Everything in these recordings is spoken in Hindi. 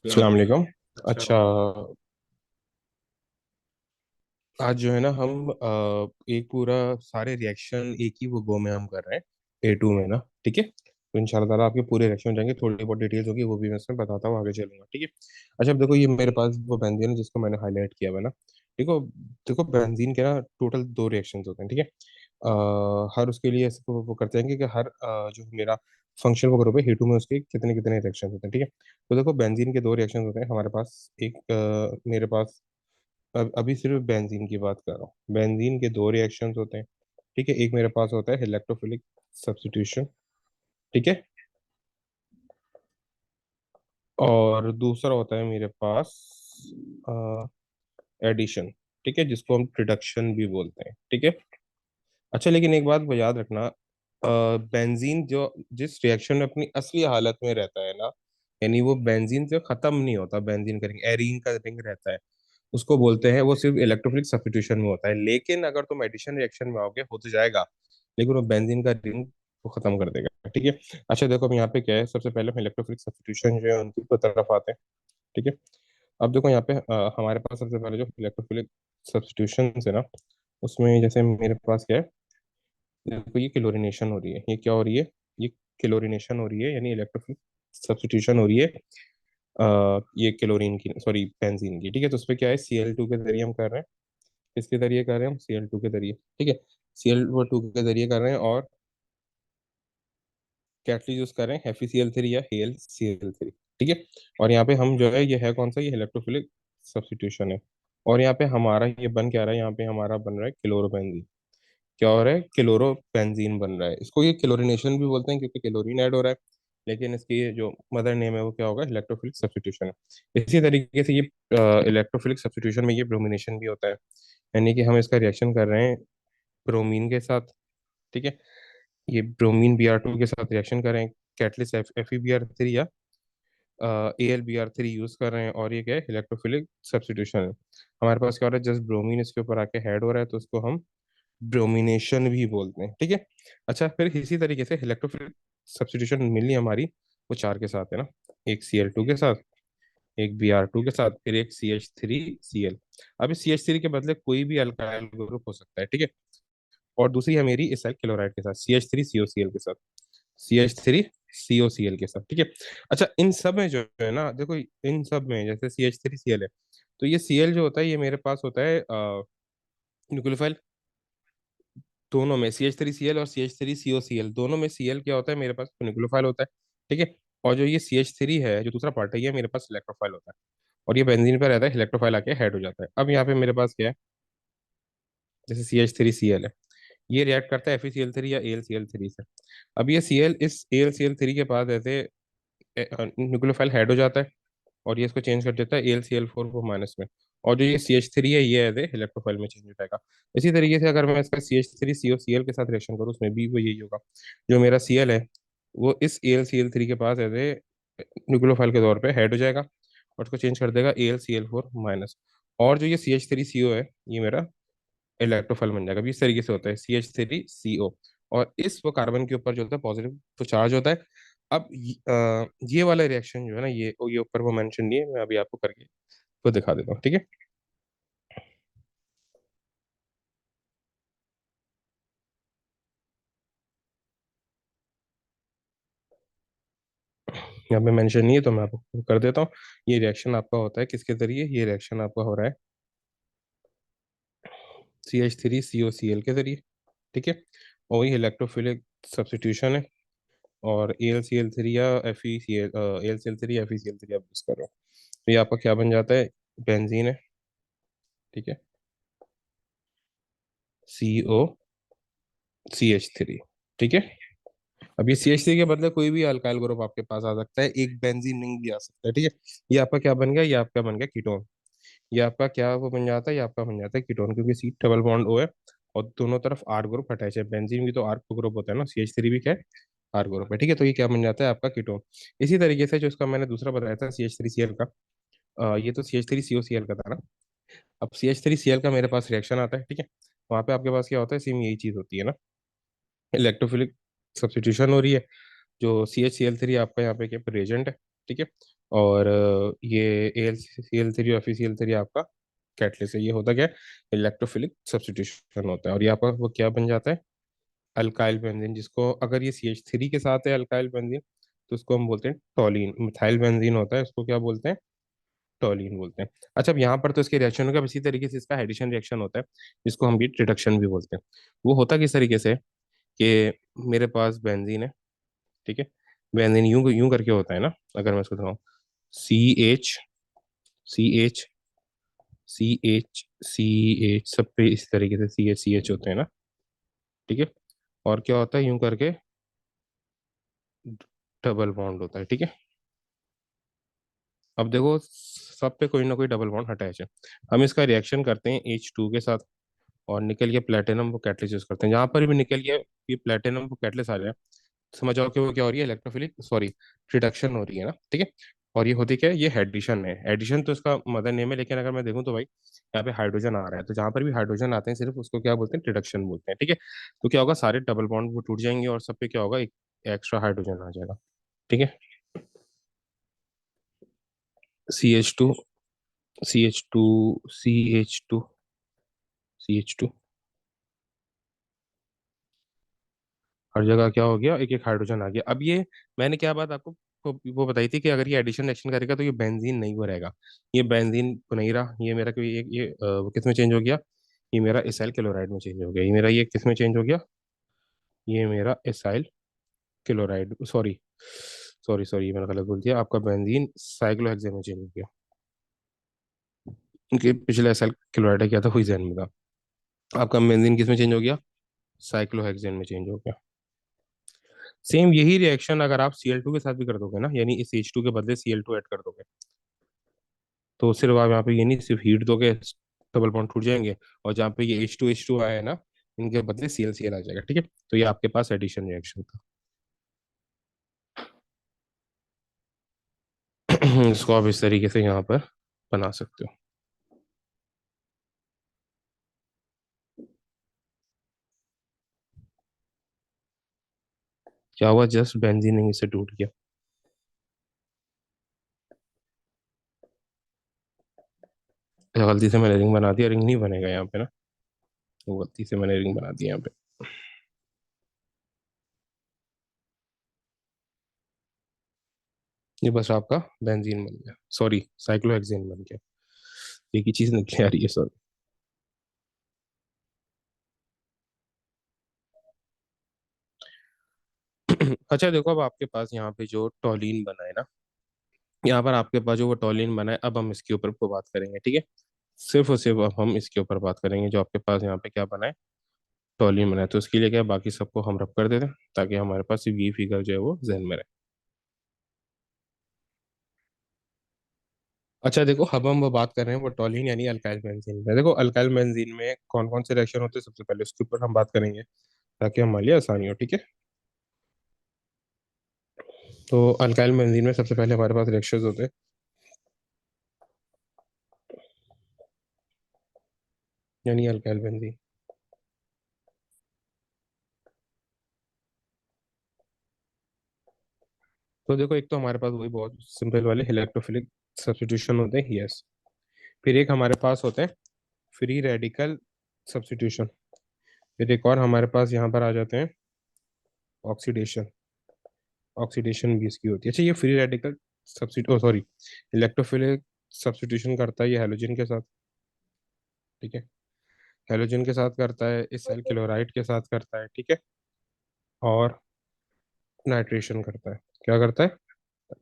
अस्सलाम वालेकुम। अच्छा। अच्छा, आज जो है ना हम एक पूरा सारे रिएक्शन एक ही वो गो में हम कर रहे हैं A2 में ना। ठीक है, तो इंशाल्लाह ताला आपके पूरे रिएक्शन हो जाएंगे, थोड़ी बहुत डिटेल्स होगी वो भी मैं इसमें बताता हूँ, आगे चलूंगा। ठीक है। अच्छा, अब देखो ये मेरे पास वो बेंजीन है जिसको मैंने हाईलाइट किया हुआ है ना। देखो देखो बेंजीन के ना टोटल दो रिएक्शंस होते हैं। ठीक है। हर उसके लिए ऐसे वो करते हैं कि हर जो मेरा फंक्शन वो ग्रुप है H2 में उसके कितने कितने रिएक्शन होते हैं। ठीक है। तो देखो बेंजीन के दो रिएक्शन होते हैं हमारे पास। एक मेरे पास अभी सिर्फ बेंजीन की बात कर रहा हूँ। बेंजीन के दो रिएक्शंस होते हैं। ठीक है, एक मेरे पास होता है इलेक्ट्रोफिलिक सब्स्टिट्यूशन। ठीक है। और दूसरा होता है मेरे पास एडिशन। ठीक है, जिसको हम रिडक्शन भी बोलते हैं। ठीक है। अच्छा, लेकिन एक बात वो याद रखना, बेंजीन जो जिस रिएक्शन में अपनी असली हालत में रहता है ना, यानी वो बेंजीन से खत्म नहीं होता, बेंजीन का रिंग एरीन का रिंग रहता है, उसको बोलते हैं, वो सिर्फ इलेक्ट्रोफिलिक सब्स्टिट्यूशन में होता है। लेकिन अगर तुम एडिशन रिएक्शन में आओगे हो तो जाएगा, लेकिन वो बेंजीन का रिंग को खत्म कर देगा। ठीक है। अच्छा देखो, अब यहाँ पे क्या है, सबसे पहले हम इलेक्ट्रोफिलिक सब्स्टिट्यूशन जो है उनकी तरफ आते हैं। ठीक है। अब देखो यहाँ पे हमारे पास सबसे पहले जो इलेक्ट्रोफिलिक सब्स्टिट्यूशन है ना, उसमें जैसे मेरे पास क्या है, देखो ये क्लोरीनेशन हो रही है। ये क्या हो रही है? ये क्लोरीनेशन हो रही है, यानी इलेक्ट्रोफिलिक सब्स्टिट्यूशन हो रही है ये क्लोरीन की, सॉरी बेंजीन की। ठीक है, तो उस पर क्या है, Cl2 के जरिए हम कर रहे हैं। किसके जरिए कर रहे हैं हम? Cl2 के जरिए। ठीक है, Cl2 के जरिए कर रहे हैं, और कैटलिस्ट यूज कर रहे हैं FeCl3 या HalCl3। ठीक है। और यहाँ पे हम जो है, ये है कौन सा, ये इलेक्ट्रोफिलिक सब्स्टिट्यूशन है। और यहाँ पे हमारा ये बन क्या रहा है, यहाँ पे हमारा बन रहा है क्लोरोबेंजीन। क्या हो रहा है? क्लोरोबेंजीन बन रहा है। इसको ये क्लोरीनेशन भी बोलते हैं क्योंकि क्लोरीन ऐड हो रहा है, लेकिन इसकी ये जो मदर नेम है वो क्या होगा? इलेक्ट्रोफिलिक सब्स्टिट्यूशन है। इसी तरीके से ये इलेक्ट्रोफिलिक सब्स्टिट्यूशन में ये ब्रोमिनेशन भी होता है, यानी कि हम इसका रिएक्शन कर रहे हैं ब्रोमीन के साथ। ठीक है, ये ब्रोमीन Br2 के साथ रिएक्शन कर रहे हैं, कैटलिस्ट FeBr3 या AlBr3 यूज कर रहे हैं, और ये क्या है? इलेक्ट्रोफिलिक सब्स्टिट्यूशन है। हमारे पास क्या हो रहा है, जस्ट ब्रोमीन इसके ऊपर आके हेड हो रहा है, तो उसको हम ब्रोमिनेशन भी बोलते हैं। ठीक है। अच्छा, फिर इसी तरीके से इलेक्ट्रोफिलिक सब्स्टिट्यूशन मिली हमारी, वो चार के साथ है ना। एक Cl2 के साथ, एक Br2 के साथ, फिर एक CH3Cl। अब इस CH3 के बदले कोई भी अल्काइल ग्रुप हो सकता है। ठीक है। और दूसरी है मेरी इसाइल क्लोराइड के साथ, CH3COCl के साथ, CH3COCl के साथ। ठीक है। अच्छा, इन सब में जो है ना, देखो इन सब में जैसे CH3Cl है, तो ये Cl जो होता है ये मेरे पास होता है न्यूक्लियोफाइल। दोनों में CH3Cl और CH3COCl दोनों में Cl क्या होता है? मेरे पास न्यूक्लियोफाइल होता है। ठीक है। और जो ये CH3 है, जो दूसरा पार्ट है, ये मेरे पास इलेक्ट्रोफाइल होता है। और ये बेंजीन पे रहता है, इलेक्ट्रोफाइल आके हेड हो जाता है। अब यहाँ पे मेरे पास क्या है, जैसे CH3Cl है, ये रिएक्ट करता है FeCl3 या AlCl3 से। अब ये Cl इस AlCl3 के पास ऐसे न्यूक्लियोफाइल हेड हो जाता है, और ये इसको चेंज कर देता है AlCl4 को माइनस में। और जो ये CH3 है ये एज ए इलेक्ट्रोफाइल में चेंज हो जाएगा। इसी तरीके से अगर मैं इसका CH3COCl के साथ रिएक्शन करूँ, उसमें भी वो यही होगा। जो मेरा Cl है वो इस AlCl3 के पास एज ए न्यूक्लियोफाइल के तौर पे हेड हो जाएगा, और उसको चेंज कर देगा AlCl4 माइनस। और जो ये CH3CO है, ये मेरा इलेक्ट्रोफाइल बन जाएगा। अभी इस तरीके से होता है CH3CO। और इस वो कार्बन के ऊपर जो होता है पॉजिटिव तो चार्ज होता है। अब ये वाला रिएक्शन जो है ना, ये ऊपर वो मेंशन नहीं है, मैं अभी आपको करके वो दिखा देता हूँ। ठीक है। यहाँ पे मेंशन नहीं है तो मैं आपको कर देता हूँ। ये रिएक्शन आपका होता है किसके जरिए? ये रिएक्शन आपका हो रहा है CH3COCl के जरिए। ठीक है। और ये इलेक्ट्रोफिलिक सब्स्टिट्यूशन है, और AlCl3 या FeCl AlCl3 या FeCl3 आप यूज कर रहे हो, तो ये आपका क्या बन जाता है? बेंजीन है। ठीक है, COCH3। ठीक है। अब ये CH3 के बदले कोई भी अल्काइल ग्रुप आपके पास आ सकता है, एक बेंजीन रिंग भी आ सकता है। ठीक है। ये आपका क्या बन गया? ये आपका बन गया कीटोन। ये आपका क्या वो बन जाता है? ये आपका बन जाता है कीटोन, क्योंकि C डबल बॉन्ड O है, और दोनों तरफ R ग्रुप अटैच है। बेंजीन भी तो R ग्रुप होता है ना, CH3 भी क्या है? R ग्रुप है। ठीक है, तो ये क्या बन जाता है? आपका कीटोन। इसी तरीके से जो इसका मैंने दूसरा बताया था CH3Cl का, ये तो CH3COCl का था ना। अब CH3Cl का मेरे पास रिएक्शन आता है। ठीक है, वहाँ पे आपके पास क्या होता है? सेम यही चीज होती है ना, इलेक्ट्रोफिलिक सब्स्टिट्यूशन हो रही है। जो CHCl3 आपका यहाँ पे क्या प्रेजेंट है। ठीक है। और ये AlCl3 और FeCl3 आपका कैटलिस्ट है। ये होता क्या है, इलेक्ट्रोफिलिक सब्स्टिट्यूशन होता है, और यहाँ पर वो क्या बन जाता है, अल्काइल बेंजीन, जिसको अगर ये CH3 के साथ है अल्काइल बेंजीन, तो उसको हम बोलते हैं टॉलीन। मिथाइल बेंजीन होता है, उसको क्या बोलते हैं, टॉलीन बोलते हैं। अच्छा, अब यहाँ पर तो इसके रिएक्शन होगा, इसी तरीके से इसका एडिशन रिएक्शन होता है, जिसको हम हीट रिडक्शन भी बोलते हैं। वो होता किस तरीके से है कि मेरे पास बेंजीन है, ठीक है, बेंजीन यूं यूं करके होता है ना, अगर मैं इसको दिखाऊं, CH, CH, CH सब पे इस तरीके से CH होते हैं ना, ठीक है, और क्या होता है, यूं करके डबल बॉन्ड होता है, ठीक है। अब देखो, सब पे कोई ना कोई डबल बॉन्ड अटैच है। हम इसका रिएक्शन करते हैं H2 के साथ, और निकल के प्लेटिनम वो कैटलिस्ट यूज करते हैं। जहां पर भी निकल के ये प्लेटिनम वो कैटलिस्ट आ जाए, समझ जाओ कि वो क्या हो रही है, इलेक्ट्रोफिलिक सॉरी रिडक्शन हो रही है ना, ठीक है। और ये होती क्या है, ये एडिशन है। एडिशन तो इसका मदर नेम है, लेकिन अगर मैं देखूं तो भाई यहाँ पे हाइड्रोजन आ रहा है, तो जहां पर भी हाइड्रोजन आते हैं सिर्फ उसको क्या बोलते हैं, रिडक्शन बोलते हैं, ठीक है। तो क्या होगा, सारे डबल बॉन्ड वो टूट जाएंगे, और सब पे क्या होगा, एक एक्स्ट्रा हाइड्रोजन आ जाएगा, ठीक है। CH2, CH2, CH2, CH2, हर जगह क्या हो गया, एक एक हाइड्रोजन आ गया। अब ये मैंने क्या बात आपको वो बताई थी कि अगर ये एडिशन रिएक्शन करेगा तो ये बेंजीन नहीं बनेगा। ये बेंजीन तो नहीं रहा, ये मेरा कोई एक ये वो किस में चेंज हो गया, ये मेरा इसाइल क्लोराइड में चेंज हो गया। ये मेरा ये किस में चेंज हो गया, ये मेरा इसाइल क्लोराइड, सॉरी सॉरी सॉरी, ये मैंने गलत बोल दिया, आपका बेंजीन साइक्लोहेक्सेन में चेंज हो गया, क्योंकि पिछला इसाइल क्लोराइड किया था वही जहन में था। आपका बेंजीन किस में चेंज हो गया, साइक्लोहेक्सेन में चेंज हो गया। सेम यही रिएक्शन अगर आप Cl2 के साथ भी कर दोगे ना, यानी इस H2 के बदले Cl2 ऐड कर दोगे, तो सिर्फ आप यहाँ पे ये नहीं सिर्फ हीट दोगे, डबल बॉन्ड टूट जाएंगे, और जहाँ पे ये H2 आया है ना, इनके बदले Cl आ जाएगा, ठीक है। तो ये आपके पास एडिशन रिएक्शन था। इसको आप इस तरीके से यहाँ पर बना सकते हो। क्या हुआ, जस्ट बेंजीन नहीं से टूट गया। अच्छा, गलती से मैंने रिंग बना दिया, रिंग नहीं बनेगा यहाँ पे ना, तो गलती से मैंने रिंग बना दिया यहाँ पे। ये बस आपका बेंजीन बन गया, सॉरी साइक्लोहेक्सेन बन गया। एक ही चीज निकली आ रही है, सॉरी। अच्छा देखो, अब आपके पास यहाँ पे जो टॉलीन बना है ना, यहाँ पर आपके पास जो वो टॉलिन बना है, अब हम इसके ऊपर को बात करेंगे, ठीक है। सिर्फ और सिर्फ अब हम इसके ऊपर बात करेंगे, जो आपके पास यहाँ पे क्या बना है, टॉलिन बना है। तो उसके लिए क्या है, बाकी सबको हम रब कर देते हैं, ताकि हमारे पास सिर्फ ये फिगर जो है वो जहन में रहे। अच्छा देखो, अब हम वो बात कर रहे हैं वो टॉलिन यानी अल्काइल बेंजीन में। देखो अल्काइल बेंजीन में कौन कौन से रिएक्शन होते हैं, सबसे पहले उसके ऊपर हम बात करेंगे, ताकि हमारे लिए आसानी हो, ठीक है। तो अल्काइल बेंजीन में सबसे पहले हमारे पास रिएक्शंस होते हैं, यानी अल्काइल बेंजीन। तो देखो, एक तो हमारे पास वही बहुत सिंपल वाले इलेक्ट्रोफिलिक सब्स्टिट्यूशन होते हैं, यस। फिर एक हमारे पास होते हैं फ्री रेडिकल सब्स्टिट्यूशन। फिर एक और हमारे पास यहाँ पर आ जाते हैं ऑक्सीडेशन। ऑक्सीडेशन भी इसकी होती है। अच्छा, ये free radical substitute, sorry, electrophilic substitution करता है ये हैलोजन के साथ, ठीक है। हैलोजन के साथ करता है, इस सेल क्लोराइड के साथ करता है, ठीक है। और नाइट्रेशन करता है, क्या करता है,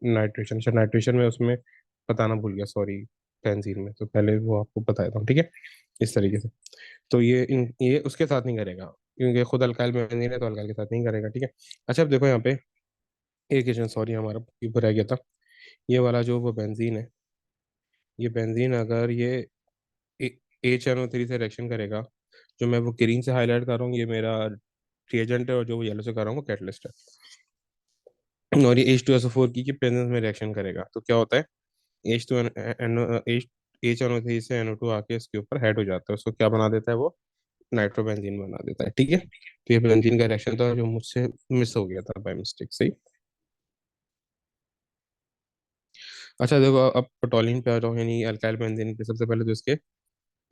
नाइट्रेशन। अच्छा, नाइट्रेशन में उसमें बताना भूल गया, सॉरी, बेंजीन में, तो पहले वो आपको बताया था, ठीक है, इस तरीके से। तो ये उसके साथ नहीं करेगा, क्योंकि खुद अल्काइल बेंजीन है, तो अल्काइल के साथ नहीं करेगा, ठीक है। अच्छा, अब देखो यहाँ पे एक क्वेश्चन, सॉरी, हमारा ऊपर रह गया था। ये वाला जो वो बेंजीन है, ये बेंजीन अगर ये HNO3 से रिएक्शन करेगा, जो मैं वो ग्रीन से हाईलाइट कर रहा हूँ ये मेरा रिएजेंट है, और जो वो येलो से कर रहा हूँ वो कैटलिस्ट है, और ये H2SO4 की प्रेजेंस में रिएक्शन करेगा, तो क्या होता है, एच टू एच HNO3 से NO2 आके इसके ऊपर हेड हो जाता है, उसको क्या बना देता है वो, नाइट्रोबेंजीन बना देता है, ठीक है। तो ये बेंजीन का रिएक्शन था जो मुझसे मिस हो गया था बाय मिस्टेक, सही। अच्छा देखो, अब टॉलिन पे आ जाओ, यानी अल्काइल बेंजीन पे। सबसे पहले तो इसके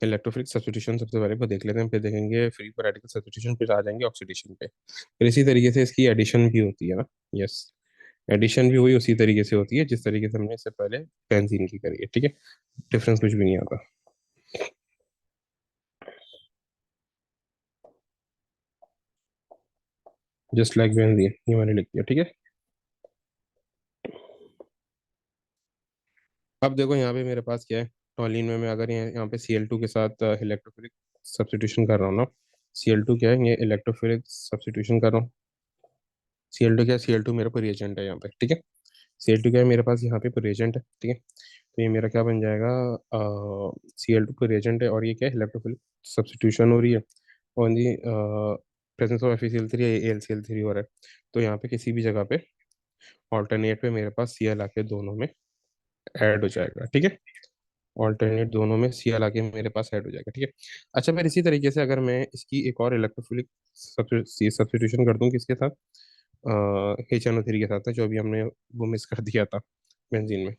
इलेक्ट्रोफिलिक सब्स्टिट्यूशन सबसे पहले वो देख लेते हैं, फिर देखेंगे फ्री रेडिकल सब्स्टिट्यूशन, फिर आ जाएंगे ऑक्सीडेशन पे। फिर इसी तरीके से इसकी एडिशन भी होती है ना। यस, एडिशन भी हुई उसी तरीके से होती है जिस तरीके से हमने इससे पहले बेंजीन की करी है, ठीक है। डिफरेंस कुछ भी नहीं आता। जस्ट लाइक बेंजीन, ये मैंने लिख दिया, ठीक है। अब देखो यहाँ पे मेरे पास क्या है। टॉलिन में मैं अगर यहाँ पे Cl2 के साथ इलेक्ट्रोफिलिक सब्स्टिट्यूशन कर रहा हूँ ना। Cl2 क्या है, ये इलेक्ट्रोफिलिक सब्स्टिट्यूशन कर रहा हूँ। Cl2 क्या है, Cl2 मेरा कोई रिएजेंट है यहाँ पे, ठीक है। Cl2 क्या है, मेरे पास यहाँ पे कोई रिएजेंट है, ठीक है। तो ये मेरा क्या बन जाएगा, Cl2 कोई रिएजेंट है, और ये क्या है, इलेक्ट्रोफिलिक सब्स्टिट्यूशन हो रही है। और ये प्रेजेंस ऑफ FeCl3 या AlCl3 हो रहा है। तो यहाँ पे किसी भी जगह पे ऑल्टरनेट पे मेरे पास Cl आके दोनों में ऐड हो जाएगा, ठीक है। ऑल्टरनेट दोनों में Cl आके मेरे पास ऐड हो जाएगा, ठीक है। अच्छा, फिर इसी तरीके से अगर मैं इसकी एक और इलेक्ट्रोफिलिक सब्स्टिट्यूशन कर दूं किसके साथ, HNO3 के साथ है, जो अभी हमने वो मिस कर दिया था बेंजीन में।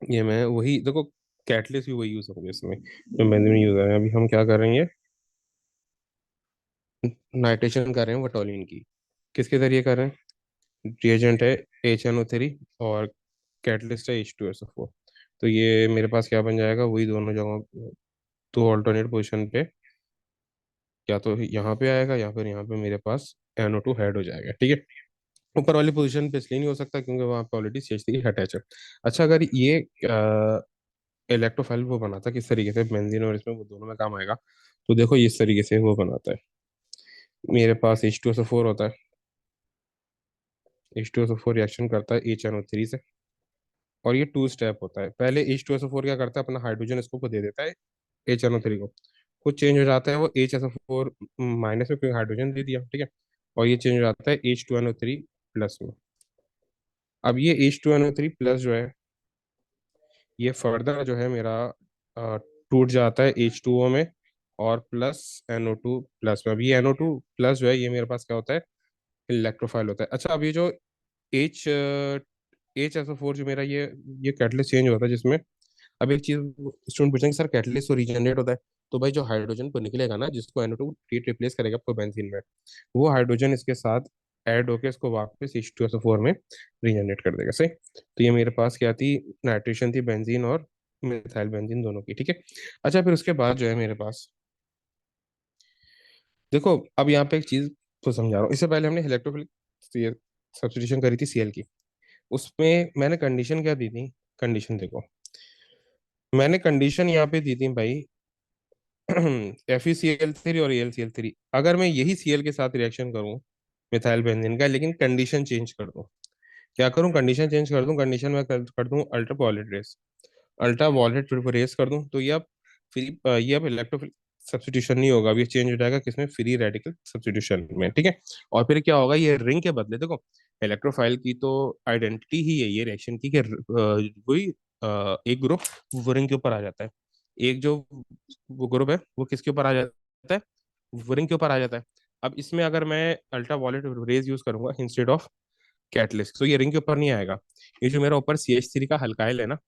ये मैं वही देखो, कैटलिस्ट भी वही यूज होंगे इसमें जो बेंजीन में यूज है। अभी हम क्या कर रहे हैं, नाइट्रेशन कर रहे हैं वटोलिन की। किसके जरिए कर रहे हैं, रिएजेंट है HNO3, और कैटलिस्ट है H2SO4। तो ये मेरे पास क्या बन जाएगा, वही दोनों जगह, दो ऑल्टरनेट पोजिशन पे, या तो यहाँ पे आएगा या फिर यहाँ पे मेरे पास NO2 ऐड हो जाएगा, ठीक है। ऊपर वाली पोजीशन पे इसलिए नहीं हो सकता क्योंकि वहाँ पे ऑलरेडी CH3 अटैच है। अच्छा, अगर ये इलेक्ट्रोफाइल वो बनाता किस तरीके से बेंजीन और इसमें, वो दोनों में काम आएगा। तो देखो इस तरीके से वो बनाता है। मेरे पास H2SO4 होता है। H2SO4 रिएक्शन करता है HNO3 से। और ये टू स्टेप होता है। पहले H2SO4 क्या करता है, अपना हाइड्रोजन इसको को दे देता है HNO3 को। कुछ चेंज हो जाता है वो HSO4 माइनस में, क्योंकि हाइड्रोजन दे दिया, ठीक है। और ये चेंज हो जाता है H2NO3 प्लस में। अब ये H2NO3 प्लस जो है, ये फर्दर जो है मेरा टूट जाता है H2O में, और प्लस NO2 प्लस में। अब ये NO2 प्लस जो है, ये मेरे पास क्या होता है, इलेक्ट्रोफाइल होता है। अच्छा, अब ये जो H HSO4 जो मेरा ये कैटलिस्ट चेंज होता है जिसमें। अब एक चीज स्टूडेंट पूछेंगे, सर कैटलिस्ट तो रीजनरेट होता है। तो भाई जो हाइड्रोजन को निकलेगा ना, जिसको NO2 रिप्लेस करेगा आपको बेंजीन में, वो हाइड्रोजन इसके साथ ऐड होके इसको वापस H2SO4 में रीजनरेट कर देगा, सही। तो ये मेरे पास क्या थी, नाइट्रेशन थी बेंजीन और मिथाइल बेंजीन दोनों की, ठीक है। अच्छा, फिर उसके बाद जो है मेरे पास, देखो अब यहाँ पे एक चीज तो समझा रहा हूँ। इससे पहले हमने इलेक्ट्रोफिलिक सब्स्टिट्यूशन करी थी Cl की। उसमें मैंने कंडीशन क्या दी थी, कंडीशन देखो, मैंने कंडीशन यहाँ पे दी थी भाई FeCl3 और AlCl3। अगर मैं यही Cl के साथ रिएक्शन करूं मिथाइल बेंजीन का, लेकिन कंडीशन चेंज कर दूं, क्या करूं, कंडीशन चेंज कर दूं। कंडीशन में कर दूं ultraviolet rays, ultraviolet rays कर दूं, तो ये अब फ्री, ये अब इलेक्ट्रोफिलिक सब्स्टिट्यूशन नहीं होगा। अब ये चेंज हो जाएगा किसमें, फ्री रेडिकल सब्स्टिट्यूशन में, ठीक है। और फिर क्या होगा, ये रिंग के बदले देखो, इलेक्ट्रोफाइल की तो आइडेंटिटी ही है ये रिएक्शन की कि वही एक ग्रुप वो रिंग के ऊपर आ जाता है। एक जो वो ग्रुप है वो किसके ऊपर आ जाता है, वो रिंग के ऊपर आ जाता है। अब इसमें अगर मैं अल्ट्रा वॉयलेट रेज यूज करूंगा इंस्टेड ऑफ कैटलिस्ट, तो ये रिंग के ऊपर नहीं आएगा। ये जो मेरा ऊपर CH3 का हल्काइल है ना,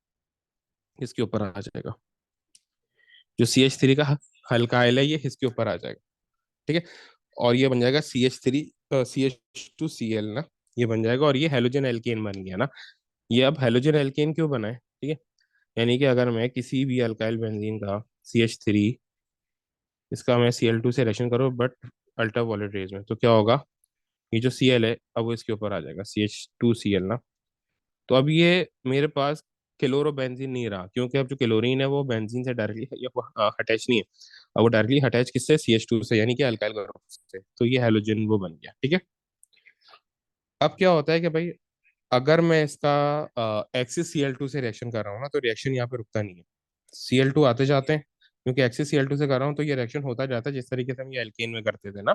इसके ऊपर आ जाएगा। जो CH3 का हल्काइल है, ये इसके ऊपर आ जाएगा, ठीक है। और ये बन जाएगा CH3 CH2Cl ना, ये बन जाएगा। और ये हेलोजन एल्केन बन गया ना। ये अब हेलोजन एल्केन क्यों बना है, ठीक है। यानी कि अगर मैं किसी भी अल्काइल बेंजीन का CH3, इसका मैं Cl2 से रिएक्शन करूँ बट अल्ट्रा वॉयलेट रेज में, तो क्या होगा, ये जो Cl है अब वो इसके ऊपर आ जाएगा CH2Cl ना। तो अब ये मेरे पास क्लोरो बेंजीन नहीं रहा, क्योंकि अब जो क्लोरीन है वो बेंजीन से डायरेक्टली अटैच नहीं है। अब वो डायरेक्टली अटैच किससे, CH2 से, यानी कि अल्काइल ग्रुप से। तो ये हेलोजन वो बन गया, ठीक है। अब क्या होता है कि भाई, अगर मैं इसका एक्सिस Cl2 से रिएक्शन कर रहा हूँ ना, तो रिएक्शन यहाँ पे रुकता नहीं है। Cl2 आते जाते हैं, क्योंकि एक्सिस Cl2 से कर रहा हूँ, तो ये रिएक्शन होता जाता है जिस तरीके से हम ये एल्केन में करते थे ना।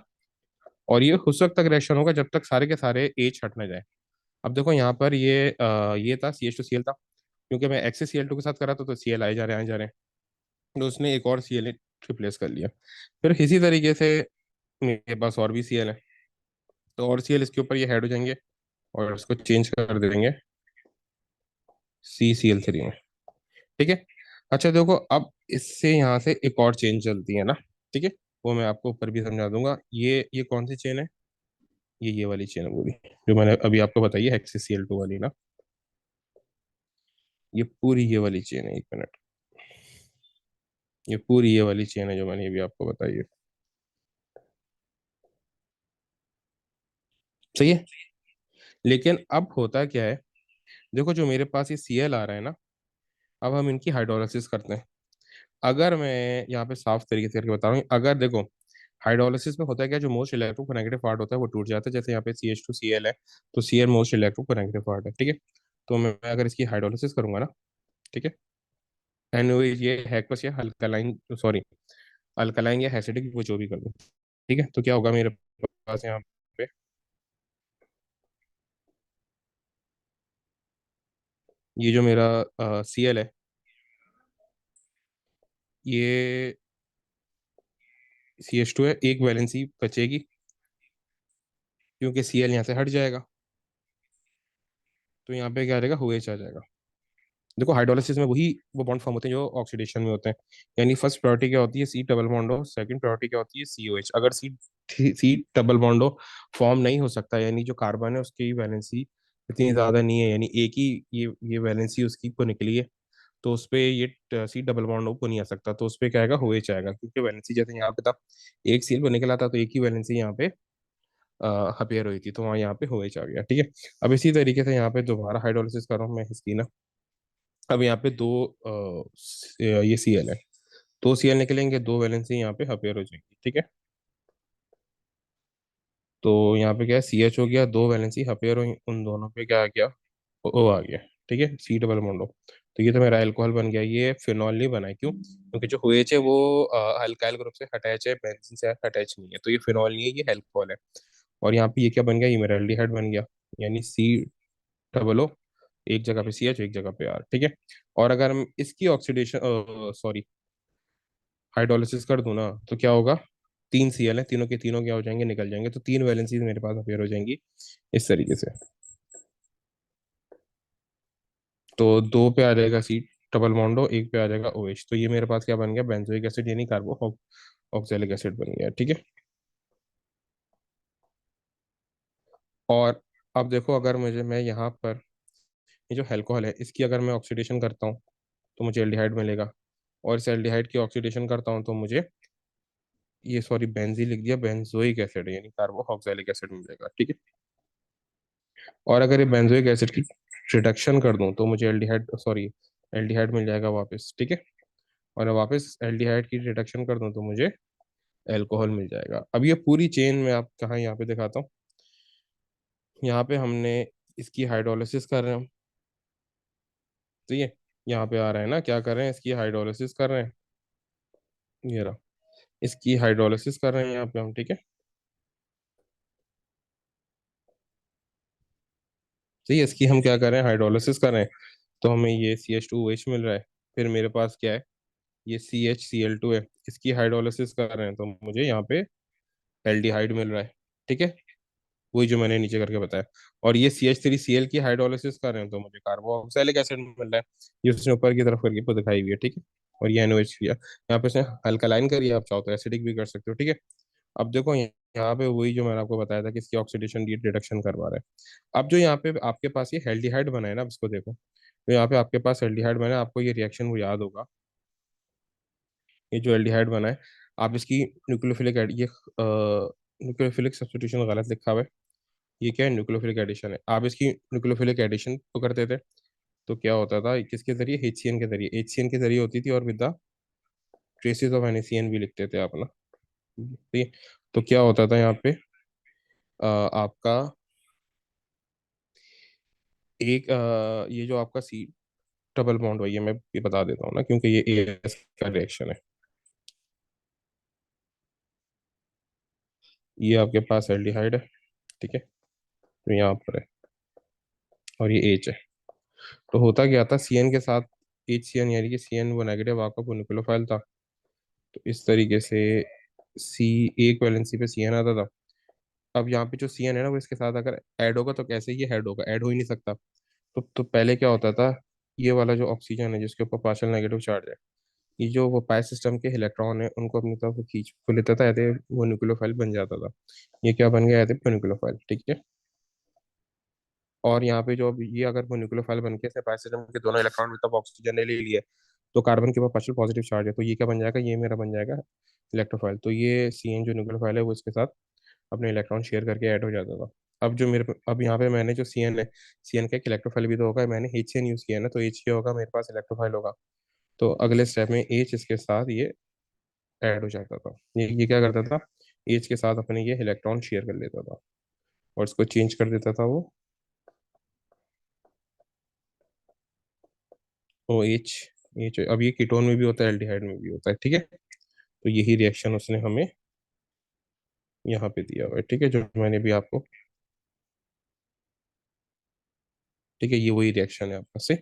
और ये उस वक्त तक रिएक्शन होगा जब तक सारे के सारे H हट ना जाए। अब देखो यहाँ पर ये था CH2Cl था, क्योंकि मैं एक्सेस Cl2 के साथ करा था, तो Cl आए जा रहे हैं, आए जा रहे हैं। तो उसने एक और Cl रिप्लेस कर लिया। फिर इसी तरीके से मेरे पास और भी Cl है, तो और Cl इसके ऊपर ये ऐड हो जाएंगे और इसको चेंज कर देंगे CCl3 में। ठीक है। अच्छा देखो, अब इससे यहाँ से एक और चेन चलती है ना। ठीक है। वो मैं आपको ऊपर भी समझा दूंगा। ये कौन सी चेन है? ये वाली चेन है पूरी, जो मैंने अभी आपको बताई है, HCCl2 वाली ना। ये पूरी ये वाली चेन है, एक मिनट। ये पूरी ये वाली चेन है जो मैंने अभी आपको बताई है। सही है। लेकिन अब होता क्या है, देखो जो मेरे पास ये Cl आ रहा है ना, अब हम इनकी हाइड्रोलिसिस करते हैं। अगर मैं यहाँ पे साफ तरीके से करके बता रहा हूँ, अगर देखो हाइड्रोलिसिस में होता है क्या, जो मोस्ट इलेक्ट्रोनेगेटिव पार्ट होता है वो टूट जाता है। जैसे यहाँ पे CH2Cl है, तो Cl मोस्ट इलेक्ट्रोनेगेटिव पार्ट है। ठीक है। तो मैं अगर इसकी हाइड्रोलिसिस करूंगा ना, ठीक है, एंड ये हैकपस या अल्कलाइन, सॉरी, अल्कलाइन या एसिडिक, वो जो भी कर दो। ठीक है। तो क्या होगा मेरे पास यहाँ पे, ये जो मेरा Cl है, ये CH2 है, एक वैलेंसी बचेगी क्योंकि Cl यहाँ से हट जाएगा। तो यहाँ पे क्या आ जाएगा, OH आ जाएगा। देखो हाइड्रोलिसिस में वही वो बॉन्ड फॉर्म होते हैं जो ऑक्सीडेशन में होते हैं। यानी फर्स्ट प्रायोरिटी क्या होती है, C डबल बॉन्ड हो, सेकंड प्रायोरिटी क्या होती है, COH। अगर सी डबल बॉन्ड हो, फॉर्म नहीं हो सकता, यानी जो कार्बन है उसकी वैलेंसी इतनी ज्यादा नहीं है, यानी एक ही ये वैलेंसी उसकी को निकली है, तो उस पे ये C डबल बॉन्ड को नहीं आ सकता। तो उस पे क्या आएगा, OH आएगा, क्योंकि वैलेंसी जैसे यहाँ पे था, एक सील पर निकला था, तो एक ही वैलेंसी यहाँ पे अपेयर हुई थी, तो वहाँ यहाँ पे OH आ गया। ठीक है। अब इसी तरीके से यहाँ पे दोबारा हाइड्रोलिसिस कर रहा हूँ मैं इसकी ना। अब यहाँ पे दो ये Cl है, दो Cl निकलेंगे, दो वैलेंसी यहाँ पे अपेयर हो जाएंगी। ठीक है। तो यहाँ पे क्या है, CH हो गया, दो वैलेंसी अपेयर हुई, उन दोनों पे क्या आ गया, O आ गया। ठीक है, C डबल बॉन्ड O। तो ये तो मेरा अल्कोहल बन गया। ये फिनॉल नहीं बना है, क्यों? क्योंकि जो OH है वो अल्काइल ग्रुप से अटैच है, बेंजीन से अटैच नहीं है, तो ये फिनॉल नहीं है, ये अल्कोहल है। और यहाँ पे ये क्या बन गया, ये मेरा एल्डिहाइड बन गया, यानी C डबल O, एक जगह पे CH, एक जगह पे R। ठीक है। और अगर हम इसकी ऑक्सीडेशन, सॉरी, हाइड्रोलिसिस कर दूं ना, तो क्या होगा, तीन Cl है, तीनों के तीनों क्या हो जाएंगे, निकल जाएंगे, तो तीन वैलेंसीज मेरे पास अपेयर हो जाएंगी इस तरीके से। तो दो पे आ जाएगा C डबल बॉन्डो, एक पे आ जाएगा OH। तो ये मेरे पास क्या बन गया, बेंजोइक एसिड, यानी कार्बो ऑक्सैलिक एसिड बन गया। ठीक है। और अब देखो, अगर मुझे मैं यहाँ पर ये जो अल्कोहल है इसकी अगर मैं ऑक्सीडेशन करता हूँ तो मुझे एल्डिहाइड मिलेगा, और इस एल्डिहाइड की ऑक्सीडेशन करता हूँ तो मुझे, ये सॉरी बेंजी लिख दिया, बेंजोइक एसिड यानी कार्बो ऑक्सैलिक एसिड मिलेगा। ठीक है। और अगर ये बेंजोइक एसिड की रिडक्शन कर दूं तो मुझे एल्डिहाइड, सॉरी, एल्डिहाइड मिल जाएगा वापस। ठीक है। और वापस एल्डिहाइड की रिडक्शन कर दूं तो मुझे अल्कोहल मिल जाएगा। अब ये पूरी चेन में आप कहाँ यहाँ पे दिखाता हूँ, यहाँ पे हमने इसकी हाइड्रोलिसिस कर रहे हैं हम। तो ये यहाँ पे आ रहा है ना, क्या कर रहे हैं, इसकी हाइड्रोलिसिस कर रहे हैं, ये रहा, इसकी हाइड्रोलिसिस कर रहे हैं यहाँ पे हम। ठीक है। तो ये इसकी हम क्या कर रहे हैं, हाइड्रोलिसिस कर रहे हैं, तो हमें ये CH2OH मिल रहा है। फिर मेरे पास क्या है, ये CHCl2 है, इसकी हाइड्रोलिसिस कर रहे हैं तो मुझे यहाँ पे एल्डिहाइड मिल रहा है। ठीक है। वही जो मैंने नीचे करके बताया। और ये CH3Cl की हाइड्रोलिसिस कर रहे हैं तो मुझे कार्बोक्सिलिक एसिड मिल रहा है, ये उसने ऊपर की तरफ करके दिखाई हुई है। ठीक है। और ये NOH किया, यहाँ पे उसने अल्कलाइन करिए, आप चाहो तो एसिडिक भी कर सकते हो। ठीक है। अब देखो यहाँ पे वही जो मैंने आपको बताया था कि इसकी ऑक्सीडेशन रेट रिडक्शन करवा रहा है। अब जो यहाँ पे आपके पास ये एल्डिहाइड बना है ना, अब इसको देखो, तो यहाँ पे आपके पास एल्डिहाइड बना है, आपको ये रिएक्शन वो याद होगा। ये जो एल्डिहाइड बना है, आप इसकी न्यूक्लियोफिलिक ये न्यूक्लियोफिलिक सब्स्टिट्यूशन गलत लिखा हुआ है। ये क्या है, न्यूक्लियोफिलिक एडिशन है। आप इसकी न्यूक्लियोफिलिक एडिशन तो करते थे, तो क्या होता था, किसके जरिए, HCN के जरिए, HCN के जरिए होती थी, और with the traces of NaCN भी लिखते थे आप ना। ठीक है। तो क्या होता था यहाँ पे, आपका एक ये जो आपका C डबल बॉन्ड है, ये मैं भी बता देता हूँ ना, क्योंकि ये AS का रिएक्शन है। ये आपके पास एल्डिहाइड है। ठीक है। तो यहाँ पर है, और ये H है। तो होता क्या था, CN के साथ HCN, यानी कि CN वो नेगेटिव आपका वो न्यूक्लियोफाइल था, तो इस तरीके से सी, एक वैलेंसी पे CN आता था। अब यहाँ पे जो CN है ना, वो इसके साथ अगर ऐड होगा तो कैसे ये ऐड होगा, ऐड हो ही नहीं सकता। तो पहले क्या होता था, ये वाला जो ऑक्सीजन है जिसके ऊपर पार्शियल नेगेटिव चार्ज है, ये जो वो पाई सिस्टम के इलेक्ट्रॉन है उनको अपनी तरफ खींच को लेता था, ऐसे वो न्यूक्लियोफाइल बन जाता था। ये क्या बन गया, ऐसे न्यूक्लियोफाइल, ठीक है। और यहाँ पे जो अब ये अगर वो न्यूक्लियोफाइल बन के पाई सिस्टम के दोनों इलेक्ट्रॉन मतलब ऑक्सीजन ने ले लिए, तो कार्बन के ऊपर पार्शियल पॉजिटिव चार्ज है, तो ये क्या बन जाएगा, ये मेरा बन जाएगा इलेक्ट्रोफाइल। तो ये CN जो न्यूक्लियोफाइल है वो इसके साथ अपने इलेक्ट्रॉन शेयर करके ऐड हो जाता था। अब यहाँ पे मैंने जो CN है, CN का एक इलेक्ट्रोफाइल भी तो होगा, मैंने HCN यूज किया है ना, तो H होगा मेरे पास इलेक्ट्रोफाइल होगा। तो अगले स्टेप में H इसके साथ ये ऐड हो जाता था। ये क्या करता था, H के साथ अपने ये इलेक्ट्रॉन शेयर कर लेता था और इसको चेंज कर देता था वो OH। एच अब ये कीटोन में भी होता है, एल्डिहाइड में भी होता है, ठीक है। तो यही रिएक्शन उसने हमें यहाँ पे दिया हुआ है, ठीक है, जो मैंने भी आपको, ठीक है, ये वही रिएक्शन है आपका से।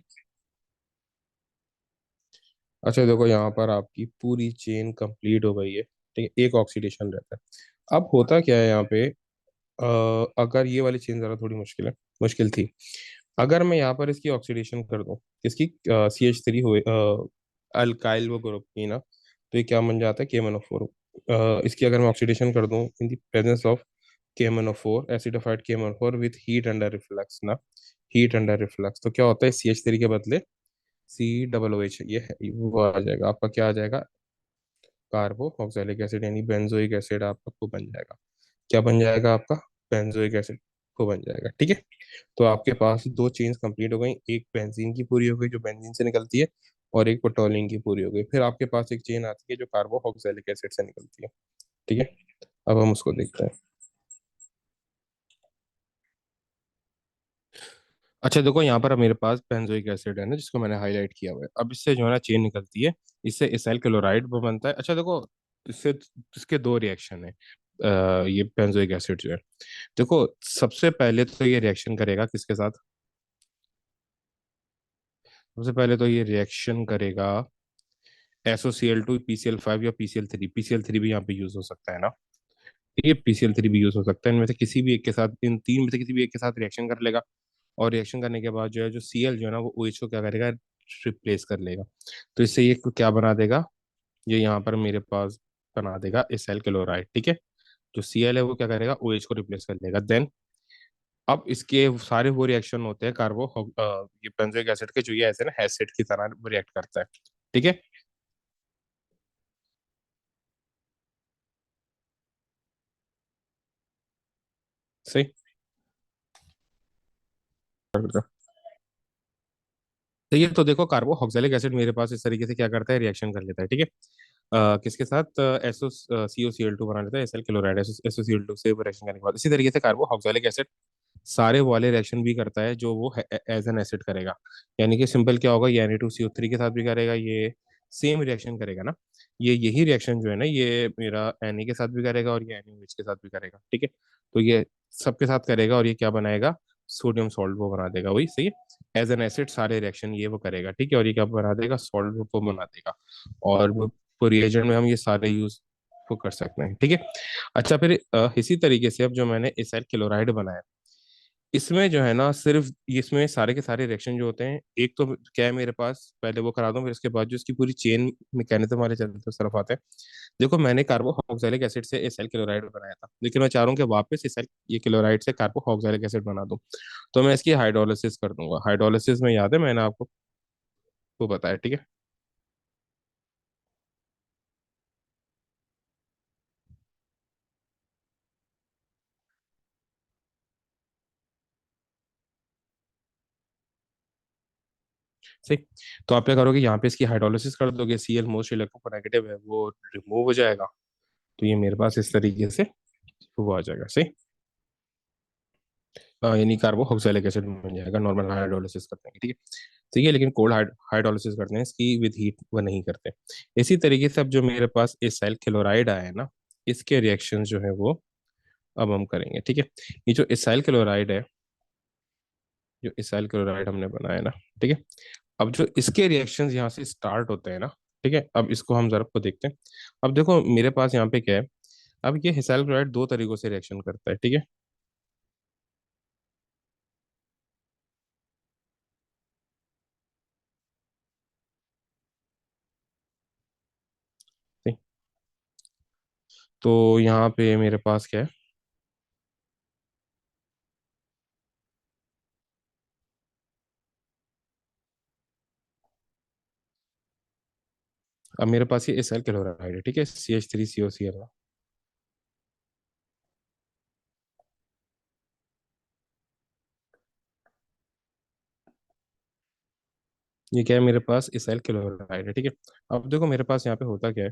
अच्छा देखो यहाँ पर आपकी पूरी चेन कंप्लीट हो गई है, ठीक है, एक ऑक्सीडेशन रहता है। अब होता क्या है यहाँ पे, अगर ये वाली चेन जरा थोड़ी मुश्किल थी। अगर मैं यहाँ पर इसकी ऑक्सीडेशन कर दूं, इसकी CH3 हुए अल्काइल वो ग्रुप की ना, तो ये क्या बन जाता है, KMnO4। इसकी अगर मैं ऑक्सीडेशन कर दूं in the presence of KMnO4, acidified KMnO4 with heat under reflux ना, हीट अंडर रिफ्लक्स, तो क्या होता है, CH3 के बदले COOH, ये है वो आ जाएगा आपका, क्या आ जाएगा, कार्बो ऑक्सैलिक एसिड, यानी बेंजोइक एसिड आपका को बन जाएगा। क्या बन जाएगा आपका, बेंजोइक एसिड को बन जाएगा, ठीक है। तो आपके पास दो चेन्स कंप्लीट हो गई, एक बेंजीन की पूरी हो गई जो बेंजीन से निकलती है, और एक पेट्रोलियम की पूरी हो गई। फिर आपके पास एक चेन आती है जो कार्बो ऑक्सैलिक एसिड से निकलती है, ठीक है। अब हम उसको देखते हैं। अच्छा देखो यहाँ पर अब मेरे पास बेंजोइक एसिड है ना, जिसको मैंने हाईलाइट किया हुआ है। अब इससे जो है ना चेन निकलती है, इससे इसाइल क्लोराइड वो बनता है। अच्छा देखो, इससे इसके दो रिएक्शन है, ये बेंजोइक एसिड जो है, देखो सबसे पहले तो ये रिएक्शन करेगा किसके साथ, सबसे पहले तो ये रिएक्शन करेगा SOCl2 PCl5 या PCl3 भी यहाँ पे यूज हो सकता है ना, ये PCl3 भी यूज हो सकता है। इनमें से किसी भी एक के साथ, इन तीन में से किसी भी एक के साथ रिएक्शन कर लेगा, और रिएक्शन करने के बाद जो है जो Cl जो है ना वो OH को क्या करेगा, रिप्लेस कर लेगा। तो इससे ये क्या बना देगा, ये यहाँ पर मेरे पास बना देगा इसाइल क्लोराइड, ठीक है। जो Cl है वो क्या करेगा, OH को रिप्लेस कर लेगा। देन अब इसके सारे वो रिएक्शन होते हैं ये बेंजोइक एसिड के, जो ये ऐसे ना एसिड की तरह रिएक्ट करता है, ठीक है। सही। देखिए तो देखो कार्बोक्सिलिक एसिड मेरे पास इस तरीके से क्या करता है, रिएक्शन कर लेता है, ठीक है। किसके साथ, एसओ COCl2 बना लेता है, एसएल क्लोराइड SOCl2 से रिएक्शन करने के बाद। इसी तरीके से कार्बोक्सिलिक एसिड सारे वाले रिएक्शन भी करता है जो वो एज एन एसिड करेगा। यानी कि सिंपल क्या होगा, ये Na2CO3 के साथ भी करेगा, ये सेम रिएक्शन करेगा ना। ये यही रिएक्शन जो है ना, ये मेरा Na के साथ भी करेगा और ये NaOH के साथ भी करेगा, ठीक है। तो ये सबके साथ करेगा और ये क्या बनाएगा, सोडियम सॉल्ट वो बना देगा, वही सही है। एज एन एसिड सारे रिएक्शन ये वो करेगा, ठीक है, और ये क्या बना देगा, सॉल्ट वो बना देगा। और वो रिएजेंट में हम ये सारे यूज वो कर सकते हैं, ठीक है। अच्छा फिर इसी तरीके से अब जो मैंने इसाइल क्लोराइड बनाया, इसमें जो है ना सिर्फ इसमें सारे के सारे रिएक्शन जो होते हैं, एक तो क्या है मेरे पास, पहले वो करा दूं, फिर उसके बाद जो इसकी पूरी चेन मैकेनिज्म वाले चलते हैं उस तरफ आते हैं। देखो मैंने कार्बोक्सिलिक एसिड से इसाइल क्लोराइड बनाया था, लेकिन मैं चाह रहा हूँ कि वापस इसाइल ये क्लोराइड से कार्बोक्सिलिक एसिड बना दूं। तो मैं इसकी हाइड्रोलिसिस कर दूंगा। हाइड्रोलिसिस में याद है मैंने आपको वो बताया, ठीक है। सही। तो आप क्या करोगे, यहाँ पे इसकी हाइड्रोलिसिस कर दोगे, Cl मोस्ट इलेक्ट्रोनेगेटिव है वो रिमूव हो जाएगा। तो ये मेरे पास इस तरीके से वो आ जाएगा, सही। यानी कार्बोक्सिलिक एसिड बन जाएगा, नॉर्मल हाइड्रोलिसिस करते हैं, ठीक है। ठीक है, लेकिन कोल्ड हाइड्रोलिसिस करते हैं इसकी, विद हीट वो नहीं करते। इसी तरीके से अब जो मेरे पास इसाइल क्लोराइड आया है ना, इसके रिएक्शन जो है वो अब हम करेंगे, ठीक है। ये जो इसाइल क्लोराइड है, जो इसाइल क्लोराइड हमने बनाया ना, ठीक है। अब जो इसके रिएक्शंस यहाँ से स्टार्ट होते हैं ना, ठीक है, अब इसको हम जरा को देखते हैं। अब देखो मेरे पास यहाँ पे क्या है, अब ये इसाइल क्लोराइड दो तरीकों से रिएक्शन करता है, ठीक है। तो यहाँ पे मेरे पास क्या है? अब मेरे पास ये एसएल क्लोराइड है, ठीक है, CH3COCl। ये क्या है? मेरे पास एसएल क्लोराइड है, ठीक है। अब देखो मेरे पास यहाँ पे होता क्या है।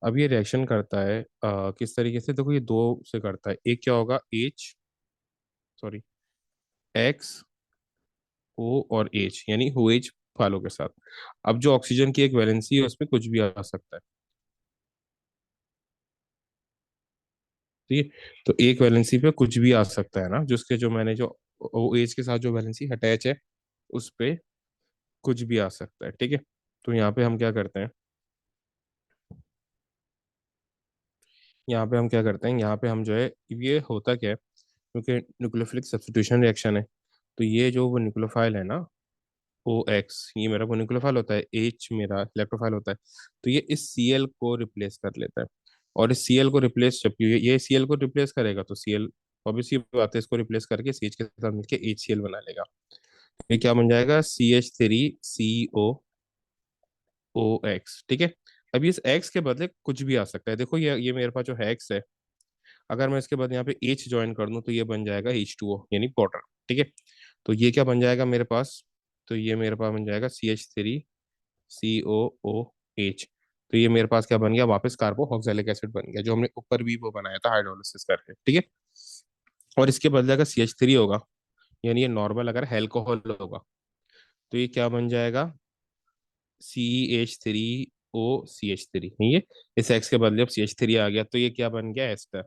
अब ये रिएक्शन करता है किस तरीके से, देखो ये दो से करता है। एक क्या होगा, एच, सॉरी, एक्स, ओ और एच, यानी ओ एच फालों के साथ। अब जो ऑक्सीजन की एक वैलेंसी है उसमें कुछ भी आ सकता है, ठीक है। तो एक वैलेंसी पे कुछ भी आ सकता है ना, जिसके जो मैंने जो ओ एच के साथ जो वैलेंसी अटैच है उस पे कुछ भी आ सकता है, ठीक है। तो यहाँ पे हम क्या करते हैं, यहाँ पे हम क्या करते हैं, यहाँ पे हम जो है, ये होता क्या है, क्योंकि न्यूक्लियोफिलिक सब्स्टिट्यूशन रिएक्शन है, तो ये जो वो न्यूक्लियोफाइल है ना, ओ एक्स, ये मेरा वो न्यूक्लियोफाइल होता है, एच मेरा इलेक्ट्रोफाइल होता है। तो ये इस सीएल को रिप्लेस कर लेता है। और इस सीएल को रिप्लेस, जब ये सीएल को रिप्लेस करेगा तो सीएल, ऑब्वियसली बात है, इसको रिप्लेस करके सीएच के साथ मिलकर एच सी एल बना लेगा। ये क्या बन जाएगा, CH3CO, ठीक है। अब इस एक्स के बदले कुछ भी आ सकता है, देखो ये मेरे पास जो है एक्स है, अगर मैं इसके बाद यहाँ पे एच ज्वाइन कर दूं तो ये बन जाएगा H2O, यानी वाटर, ठीक है। तो ये क्या बन जाएगा मेरे पास, तो ये मेरे पास बन जाएगा CH3COOH। तो ये मेरे पास क्या बन गया, वापस कार्बोक्सिलिक एसिड बन गया, जो हमने ऊपर भी वो बनाया था हाइड्रोलिसिस करके, ठीक है। और इसके बदले अगर CH3 होगा, यानी ये नॉर्मल अगर अल्कोहल होगा, तो ये क्या बन जाएगा, CH3OCH3, नहीं है, इस एक्स के बदले अब CH3 आ गया, तो ये क्या बन गया, एस्टर,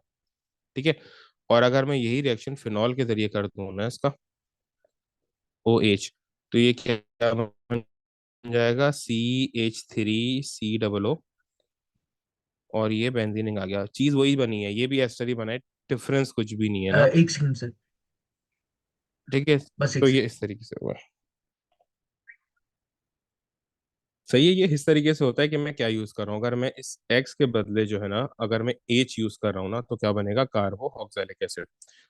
ठीक है। और अगर मैं यही रिएक्शन फिनॉल के जरिए कर दूं ना इसका, OH, तो ये क्या बन जाएगा, CH3C और ये बेंजीनिंग आ गया, चीज वही बनी है, ये भी एस्टर ही बना है, डिफरेंस कुछ भी नहीं है ना, एक सेकंड सर, ठीक है। बस एक तो ये सेकंड। इस तरीके से हुआ है। सही है, ये इस तरीके से होता है कि मैं क्या यूज कर रहा हूँ, अगर मैं इस एक्स के बदले जो है ना, अगर मैं एच यूज कर रहा हूँ ना, तो क्या बनेगा, कार्बोक्सिलिक एसिड।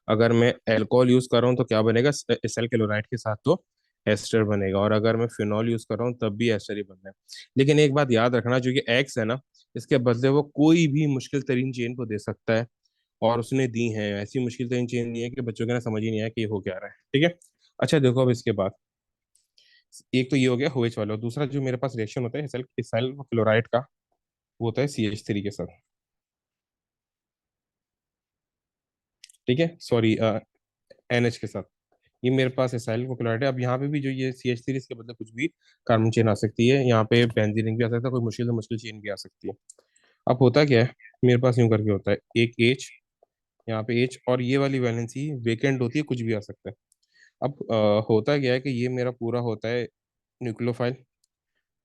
अगर मैं अल्कोहल यूज कर रहा हूँ तो क्या बनेगा, एसिल क्लोराइड के साथ तो एस्टर बनेगा। और अगर मैं फिनॉल यूज कर रहा हूँ तब भी एस्टर ही बनना है। लेकिन एक बात याद रखना, जो ये एक्स है ना, इसके बदले वो कोई भी मुश्किल तरीन चेन को दे सकता है, और उसने दी है ऐसी मुश्किल तरीन चेन दी है कि बच्चों के ना समझ ही नहीं आया कि ये हो क्या रहा है, ठीक है। अच्छा देखो, अब इसके बाद एक तो ये हो गया OH वाला, और दूसरा जो मेरे पास रिएक्शन होता है इसाइल इसाइल क्लोराइड का, वो होता है CH3 के साथ, ठीक है, सॉरी, NH के साथ। ये मेरे पास इसाइल क्लोराइड है। अब यहाँ पे भी जो ये CH3, इसके बदले कुछ भी कार्बन चेन आ सकती है, यहाँ पे बेंजीन भी आ सकता है, कोई मुश्किल से मुश्किल चेन भी आ सकती है। अब होता क्या है, मेरे पास यूं करके होता है, एक H, यहाँ पे H, और ये वाली वैलेंसी वेकेंट होती है, कुछ भी आ सकता है। अब होता क्या है कि ये मेरा पूरा होता है न्यूक्लियोफाइल,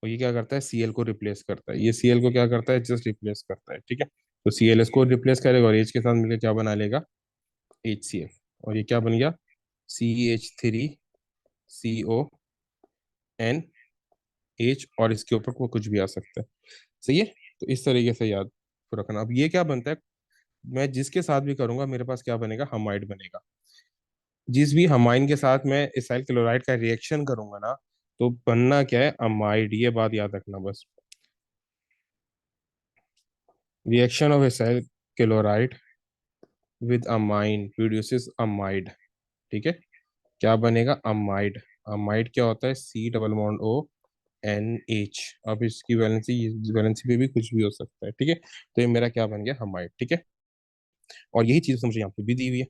और ये क्या करता है, Cl को रिप्लेस करता है, ये Cl को क्या करता है, जस्ट रिप्लेस करता है, ठीक है। तो Cl इसको रिप्लेस करेगा और H के साथ मिलकर क्या बना लेगा, HCl। और ये क्या बन गया, CH3CONH, और इसके ऊपर को कुछ भी आ सकता है, सही है। तो इस तरीके से याद रखना। अब ये क्या बनता है, मैं जिसके साथ भी करूंगा मेरे पास क्या बनेगा, हमाइड बनेगा। जिस भी हमाइन के साथ मैं इसाइल क्लोराइड का रिएक्शन करूंगा ना, तो बनना क्या है, अमाइड, ये बात याद रखना बस। Reaction of acyl chloride with amine produces amide, ठीक है। क्या बनेगा, अमाइड। अमाइड क्या होता है, C double bond O NH। अब इसकी वैलेंसी, वैलेंसी पे भी कुछ भी हो सकता है, ठीक है। तो ये मेरा क्या बन गया, हमाइड, ठीक है। और यही चीज तो मुझे यहाँ पे भी दी हुई है।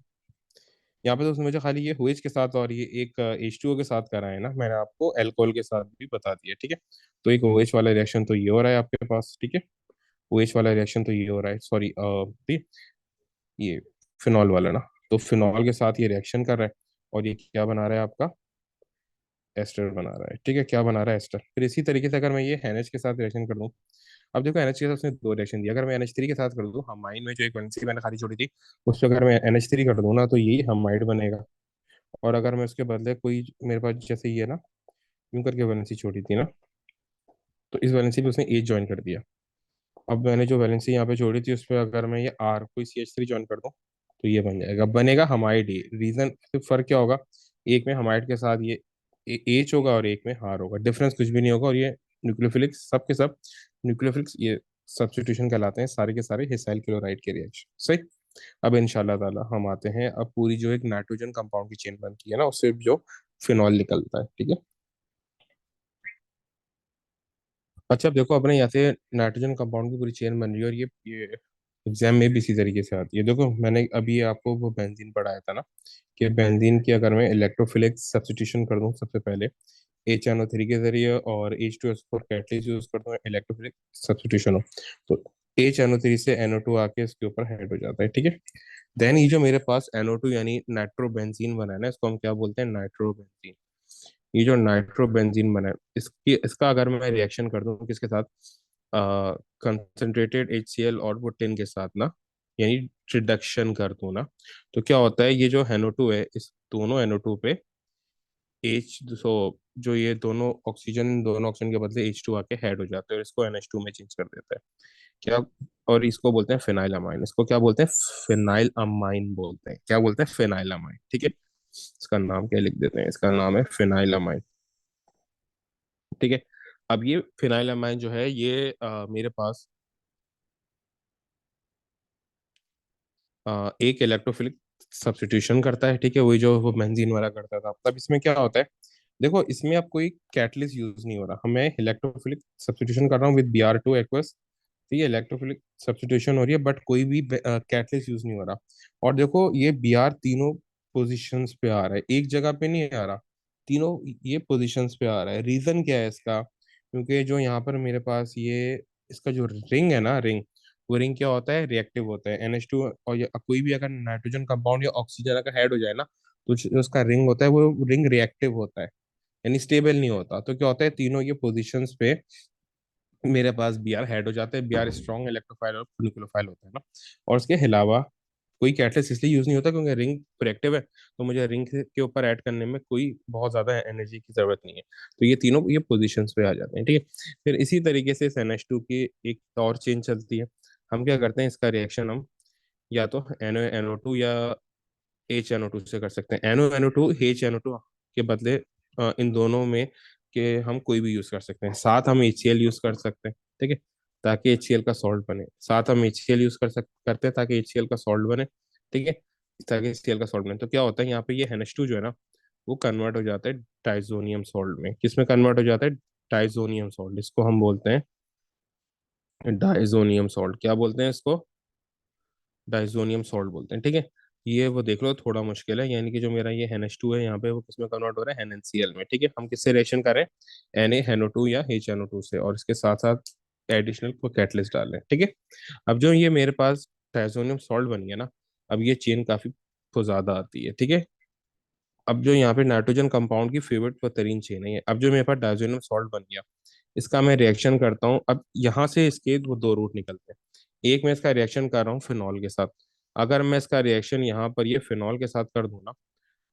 यहाँ पे तो उसने मुझे खाली ये OH के साथ और ये एक H2O के साथ करा है ना, मैंने आपको अल्कोहल के साथ भी बता दिया, ठीक है। तो एक OH वाला रिएक्शन तो ये हो रहा है आपके पास, ठीक है। OH वाला रिएक्शन तो ये हो रहा है, सॉरी, ठीक, ये फिनॉल वाला ना, तो फिनॉल के साथ ये रिएक्शन कर रहा है, और ये क्या बना रहा है आपका, एस्टर बना रहा है, ठीक है। क्या बना रहा है, एस्टर। फिर इसी तरीके से अगर मैं ये NH के साथ रिएक्शन कर दूं, अब देखो NH के साथ उसने दो रिएक्शन दिया, अगर मैं NH3 के साथ कर दूं, हमाइन में जो एक वैलेंसी मैंने खाली छोड़ी थी, उस पर अगर मैं NH3 कर दूं ना, तो यही हमाइड बनेगा। और अगर मैं उसके बदले कोई, मेरे पास जैसे ये ना, यूं करके वैलेंसी छोड़ी थी ना, तो इस वैलेंसी पे उसने एच ज्वाइन कर दिया, अब मैंने जो वैलेंसी यहाँ पे जोड़ी थी उस पर अगर मैं ये आर कोई सी एच थ्री ज्वाइन कर दूँ तो ये बन जाएगा, बनेगा हमाइड ही। रीजन सिर्फ फर्क क्या होगा, एक में हमाइड के साथ ये एच होगा और एक में हार होगा, डिफरेंस कुछ भी नहीं होगा। और ये न्यूक्लियोफिलिक्स सब के सब न्यूक्लियोफिलिक्स ये सब्स्टिट्यूशन कहलाते हैं, सारे के सारे हिसाइल क्लोराइड के रिएक्शन। सही। अब इंशाल्लाह ताला हम आते हैं, अब पूरी जो एक नाइट्रोजन कंपाउंड की चेन बनती है ना, उससे जो फिनॉल निकलता है, ठीक है। अच्छा अब देखो, अपने यहाँ से नाइट्रोजन कंपाउंड की पूरी चेन बन रही है, और ये एग्जाम में भी इसी तरीके से आती है। देखो मैंने अभी आपको वो बेंजीन पढ़ाया था ना, कि बेंजीन की अगर मैं इलेक्ट्रोफिलिक सब्स्टिट्यूशन कर दूं सबसे पहले HNO3 के जरिए, और H2SO4 कैटलिस्ट यूज कर दूं, इलेक्ट्रोफिलिक सब्स्टिट्यूशन हो, तो HNO3 से NO2 आके इसके ऊपर हेड हो जाता है, ठीक है। देन ये जो मेरे पास NO2 यानी नाइट्रोबेंजीन बना है ना, इसको हम क्या बोलते हैं, नाइट्रोबेंजीन। ये जो नाइट्रोबेंजीन बना है, इसकी इसका अगर मैं रिएक्शन कर दूं किसके साथ, कंसंट्रेटेड HCl और वो टिन के साथ ना, यानी रिडक्शन कर दूं ना, तो क्या होता है, ये जो NO2 है, इस दोनों NO2 पे H, सो जो ये दोनों ऑक्सीजन के बदले H2 आके ऐड हो जाते हैं और इसको NH2 में चेंज कर देता है। क्या, और इसको बोलते हैं फिनाइल अमाइन। इसको क्या बोलते हैं, फिनाइल अमाइन बोलते हैं। क्या बोलते हैं, फिनाइल अमाइन, ठीक है। इसका नाम क्या लिख देते हैं, इसका नाम है फिनाइल अमाइन, ठीक है। अब ये फिनाइल अमाइन जो है ये मेरे पास एक इलेक्ट्रोफिलिक सब्स्टिट्यूशन करता है, ठीक है, वही जो वो बेंजीन वाला करता था। तब इसमें क्या होता है, देखो इसमें अब कोई कैटलिस्ट यूज नहीं हो रहा, हमें इलेक्ट्रोफिलिक सब्स्टिट्यूशन कर रहा हूँ विद Br2 एक्वस, तो ये इलेक्ट्रोफिलिक सब्स्टिट्यूशन हो रही है, बट कोई भी कैटलिस्ट यूज नहीं हो रहा। और देखो ये Br तीनों पोजीशंस पे आ रहा है, एक जगह पे नहीं आ रहा, तीनों ये पोजीशंस पे आ रहा है। रीजन क्या है इसका, क्योंकि जो यहाँ पर मेरे पास ये इसका जो रिंग है ना, रिंग, वो रिंग क्या होता है, रिएक्टिव होता है। NH2 और या कोई भी अगर नाइट्रोजन कंपाउंड या ऑक्सीजन अगर ऐड हो जाए ना, तो जो उसका रिंग होता है वो रिंग रिएक्टिव होता है, यानी स्टेबल नहीं होता। तो क्या होता है, तीनों ये पोजीशंस पे मेरे पास Br हेड हो जाते हैं। Br स्ट्रॉन्ग इलेक्ट्रोफाइल और न्यूक्लियोफाइल होता है ना। और उसके अलावा कोई कैटलिस्ट इसलिए यूज नहीं होता क्योंकि रिंग प्रोएक्टिव है, तो मुझे रिंग के ऊपर ऐड करने में कोई बहुत ज्यादा एनर्जी की जरूरत नहीं है। तो ये तीनों ये पोजीशंस पे आ जाते हैं, ठीक है। फिर इसी तरीके से इस NH2 की एक और चेन चलती है। हम क्या करते हैं, इसका रिएक्शन हम या तो NO NO2 या HNO2 से कर सकते हैं। NO NO2 HNO2 के बदले इन दोनों में के हम कोई भी यूज कर सकते हैं। साथ हम HCl यूज कर सकते हैं, ठीक है, ताकि HCl का सॉल्ट बने। साथ हम HCl यूज करते हैं ताकि HCl का सॉल्ट बने, ठीक है, ताकि HCl का सॉल्ट बने। तो क्या होता है यहाँ पे, ये NH2 जो है ना, वो कन्वर्ट हो जाता है डाइजोनियम सॉल्ट में। किसमें कन्वर्ट हो जाता है, डाइजोनियम सॉल्ट। इसको हम बोलते हैं डाइजोनियम सॉल्ट। क्या बोलते हैं इसको, डाइजोनियम सॉल्ट बोलते हैं, ठीक है। ये वो देख लो थोड़ा मुश्किल है, यानी कि जो मेरा ये NH2 है यहाँ पे, वो किसमें कन्वर्ट हो रहा है, NaCl में, ठीक है। हम किससे रिएक्शन करें, NaNO2 या HNO2 से, और इसके साथ साथ एडिशनल को कैटलिस्ट डाल लें, ठीक है। अब जो ये मेरे पास डाइजोनियम सॉल्ट बन गया ना, अब ये चेन काफी तो ज्यादा आती है, ठीक है। अब जो यहाँ पे नाइट्रोजन कंपाउंड की फेवरेट व तरीन चेन है ये। अब जो मेरे पास डाइजोनियम सॉल्ट बन गया, इसका मैं रिएक्शन करता हूँ। अब यहाँ से इसके वो दो रूट निकलते हैं। एक मैं इसका रिएक्शन कर रहा हूँ फिनॉल के साथ। अगर मैं इसका रिएक्शन यहाँ पर ये फिनॉल के साथ कर दूँ ना,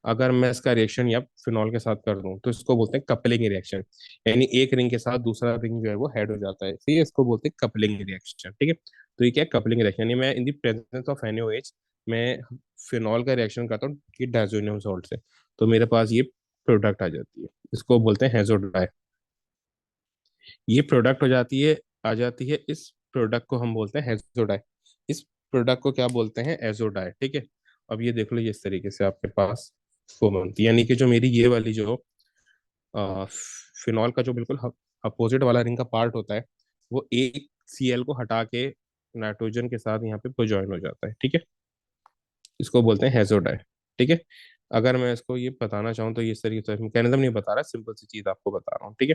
अगर मैं इसका रिएक्शन या फिनॉल के साथ कर दूं, तो इसको बोलते हैं कपलिंग रिएक्शन। यानी एक रिंग के साथ दूसरा रिंग जो है वो हेड हो जाता है, ठीक है, इसको बोलते हैं कपलिंग रिएक्शन, ठीक है। तो ये क्या है, कपलिंग रिएक्शन, यानी मैं in the presence of NaOH मैं फिनॉल का रिएक्शन करता हूँ कि डायजोनियम सॉल्ट से, तो मेरे पास ये प्रोडक्ट आ जाती है। इसको बोलते हैं हेजोडाई। ये प्रोडक्ट हो जाती है, आ जाती है, इस प्रोडक्ट को हम बोलते हैं हेजोडाई। इस प्रोडक्ट को क्या बोलते हैं, एजोडाई, ठीक है। अब ये देख लो, ये इस तरीके से आपके पास वो बनती है, यानी कि जो मेरी ये वाली जो फिनॉल का जो बिल्कुल अपोजिट वाला रिंग का पार्ट होता है, वो एक Cl को हटा के नाइट्रोजन के साथ यहाँ पे ज्वाइन हो जाता है, ठीक है। इसको बोलते हैं हेजोडाई, ठीक है। अगर मैं इसको ये बताना चाहूँ तो ये इस तरीके से मैकेनिज्म नहीं बता रहा, सिंपल सी चीज आपको बता रहा हूँ, ठीक है।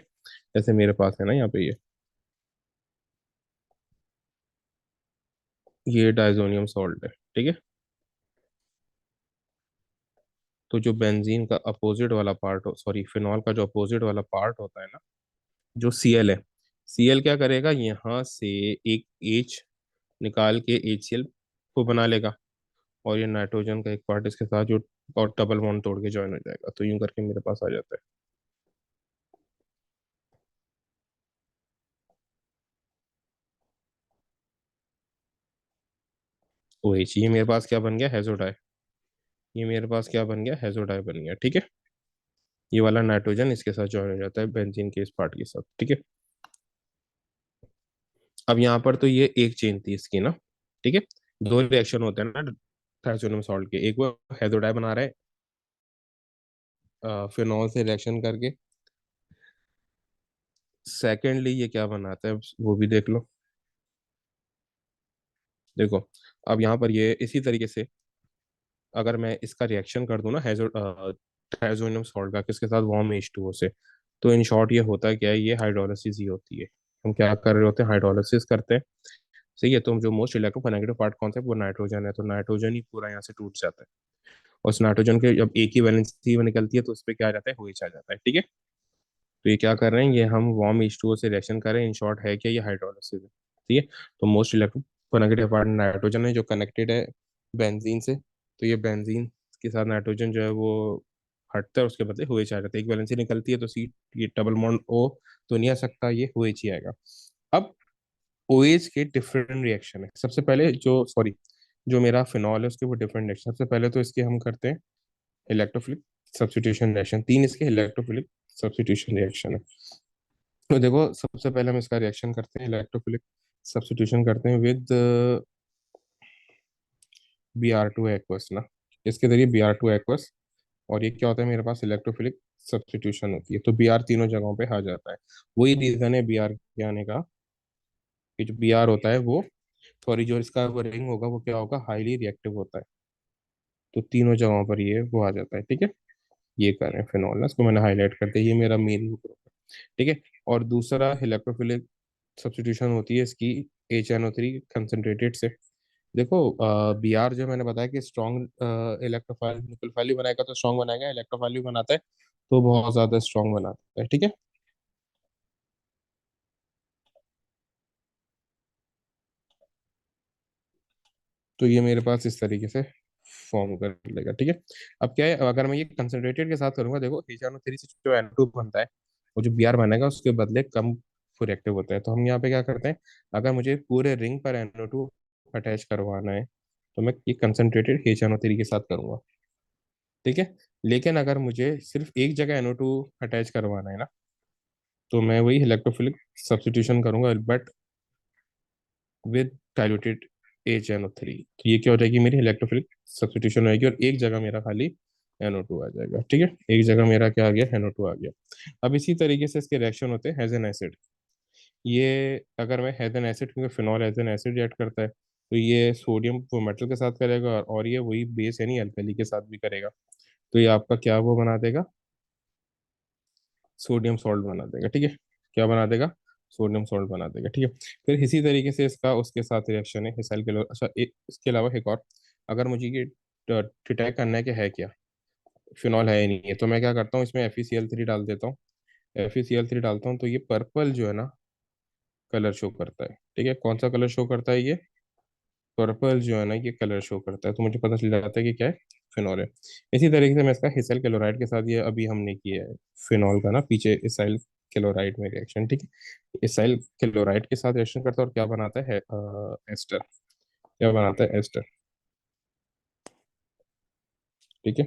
जैसे मेरे पास है ना यहाँ पे ये डाइजोनियम सॉल्ट है, ठीक है। तो जो बेंजीन का अपोजिट वाला पार्ट हो, सॉरी फिनॉल का जो अपोजिट वाला पार्ट होता है ना, जो Cl है, Cl क्या करेगा, यहाँ से एक H निकाल के HCl को बना लेगा, और ये नाइट्रोजन का एक पार्ट इसके साथ जो और डबल बॉन्ड तोड़ के ज्वाइन हो जाएगा, तो यूं करके मेरे पास आ जाता है। OH, ये मेरे पास क्या बन गया, हेजोडाई। ये मेरे पास क्या बन गया, हेजोडाई बन गया, ठीक है। ये वाला नाइट्रोजन इसके साथ ज्वाइन हो जाता है बेंजीन के इस पार्ट के साथ, ठीक है। अब यहाँ पर तो ये एक चेन थी इसकी ना, ठीक है। दो रिएक्शन होते हैं ना ट्राइसोडियम सॉल्ट के, एक वो हेजोडाई बना रहे हैं फिनॉल से रिएक्शन करके। सेकेंडली ये क्या बनाता है वो भी देख लो। देखो, अब यहाँ पर ये इसी तरीके से अगर मैं इसका रिएक्शन कर दूं ना ट्राइसोडियम सॉल्ट का किसके साथ, वार्म H2O से, तो इन शॉर्ट ये होता क्या है, ये हाइड्रोलिसिस ही होती है। हम क्या कर रहे होते हैं, हाइड्रोलिसिस करते हैं। सही है, तो जो मोस्ट इलेक्ट्रोनेगेटिव पार्ट कौन सा है, वो नाइट्रोजन है, तो नाइट्रोजन ही पूरा यहाँ से टूट जाता है। और उस नाइट्रोजन के जब एक ही वैलेंसी में निकलती है तो उस पर क्या आ जाता है, OH आ जाता है, ठीक है। तो ये क्या कर रहे हैं, ये हम वार्म H2O से रिएक्शन कर रहे हैं, इन शॉर्ट है क्या, ये हाइड्रोलिसिस है, ठीक है। तो मोस्ट इलेक्ट्रोनेगेटिव पार्ट नाइट्रोजन है जो कनेक्टेड है बेंजीन से। तो ये बेंजीन के साथ नाइट्रोजन जो है वो हटता है, उसके बदले OH आ जाता है। एक वैलेंसी निकलती है तो सी, ये डबल बॉन्ड O तो नहीं आ सकता, ये OH ही आएगा। अब OH के डिफरेंट रिएक्शन है, सबसे पहले जो सॉरी जो मेरा फिनॉल है उसके वो डिफरेंट रिएक्शन। सबसे पहले तो इसके हम करते हैं इलेक्ट्रोफिलिक सब्स्टिट्यूशन रिएक्शन, तीन इसके इलेक्ट्रोफिलिक सब्स्टिट्यूशन रिएक्शन है। तो देखो, सबसे पहले हम इसका रिएक्शन करते हैं, इलेक्ट्रोफिलिक सब्स्टिट्यूशन करते हैं विद Br2 एक्वस ना, इसके जरिए Br2 एक्वस। और ये क्या होता है, मेरे पास इलेक्ट्रोफिलिक सब्स्टिट्यूशन होती है, तो Br तीनों जगहों पे आ जाता है। वही रीजन है Br के आने का, कि जो Br होता है वो, सॉरी, जो इसका वो रिंग होगा वो क्या होगा, हाईली रिएक्टिव होता है। तो तीनों जगहों पर ये वो आ जाता है, ठीक है। ये कर रहे हैं फिनॉल ना, इसको मैंने हाईलाइट कर दिया, ये मेरा मेन ग्रुप है, ठीक है। और दूसरा इलेक्ट्रोफिलिक सब्स्टिट्यूशन होती है इसकी HNO3 कंसनट्रेटेड से। देखो, Br जो मैंने बताया कि स्ट्रॉन्ग इलेक्ट्रोफाइल न्यूक्लियोफाइल भी बनाएगा तो स्ट्रॉन्ग बनाएगा, इलेक्ट्रोफाइल भी बनाता है तो बहुत ज्यादा स्ट्रॉन्ग बनाता है, ठीक है। तो ये मेरे पास इस तरीके से फॉर्म कर लेगा, ठीक है। अब क्या है, अगर मैं ये कंसनट्रेटेड के साथ करूंगा, देखो HNO3 से जो NO2 बनता है, वो जो Br बनेगा उसके बदले कम रिएक्टिव होता है। तो हम यहाँ पे क्या करते हैं, अगर मुझे पूरे रिंग पर NO2 अटैच करवाना है तो मैं ये कंसनट्रेटेड HNO3 के साथ करूंगा, ठीक है। लेकिन अगर मुझे सिर्फ एक जगह NO2 अटैच करवाना है ना, तो मैं वही इलेक्ट्रोफिलिक सब्स्टिट्यूशन करूंगा, बट विद डाइल्यूटेड HNO3। तो ये क्या हो जाएगी, मेरी इलेक्ट्रोफिलिक सब्स्टिट्यूशन होगी और एक जगह मेरा खाली NO2 आ जाएगा, ठीक है। एक जगह मेरा क्या आ गया, NO2 आ गया। अब इसी तरीके से इसके रिएक्शन होते हैं हेजन एसिड। ये अगर मैं हेजन एसिड, क्योंकि फिनॉल हेजन एसिड रिएक्ट करता है, तो ये सोडियम वो मेटल के साथ करेगा और ये वही बेस यानी अल्कली के साथ भी करेगा। तो ये आपका क्या वो बना देगा, सोडियम सॉल्ट बना देगा, ठीक है। क्या बना देगा, सोडियम सॉल्ट बना देगा, ठीक है। फिर इसी तरीके से इसका उसके साथ रिएक्शन है मिसाइल के लिए। अच्छा, इसके अलावा एक और, अगर मुझे ये डिटेक्ट करना है कि है क्या, फिनॉल है या नहीं है, तो मैं क्या करता हूँ, इसमें FeCl3 डाल देता हूँ। FeCl3 डालता हूँ तो ये पर्पल जो है ना कलर शो करता है, ठीक है। कौन सा कलर शो करता है, ये पर्पल जो है ना ये कलर शो करता है, तो मुझे पता चल जाता है कि क्या है, फिनॉल है। इसी तरीके से मैं इसका हिसल क्लोराइड के साथ, ये अभी हमने किया है फिनॉल का ना पीछे, इसाइल क्लोराइड में रिएक्शन, ठीक है। इसाइल क्लोराइड के साथ रिएक्शन करता है और क्या बनाता है, एस्टर। क्या बनाता है, एस्टर, ठीक है।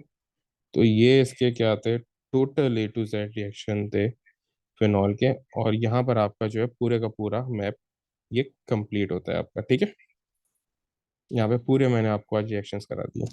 तो ये इसके क्या आते हैं, total A to Z reaction थे फिनॉल के। और यहाँ पर आपका जो है पूरे का पूरा मैप ये कंप्लीट होता है आपका, ठीक है। यहाँ पे पूरे मैंने आपको आज रिएक्शंस करा दिए।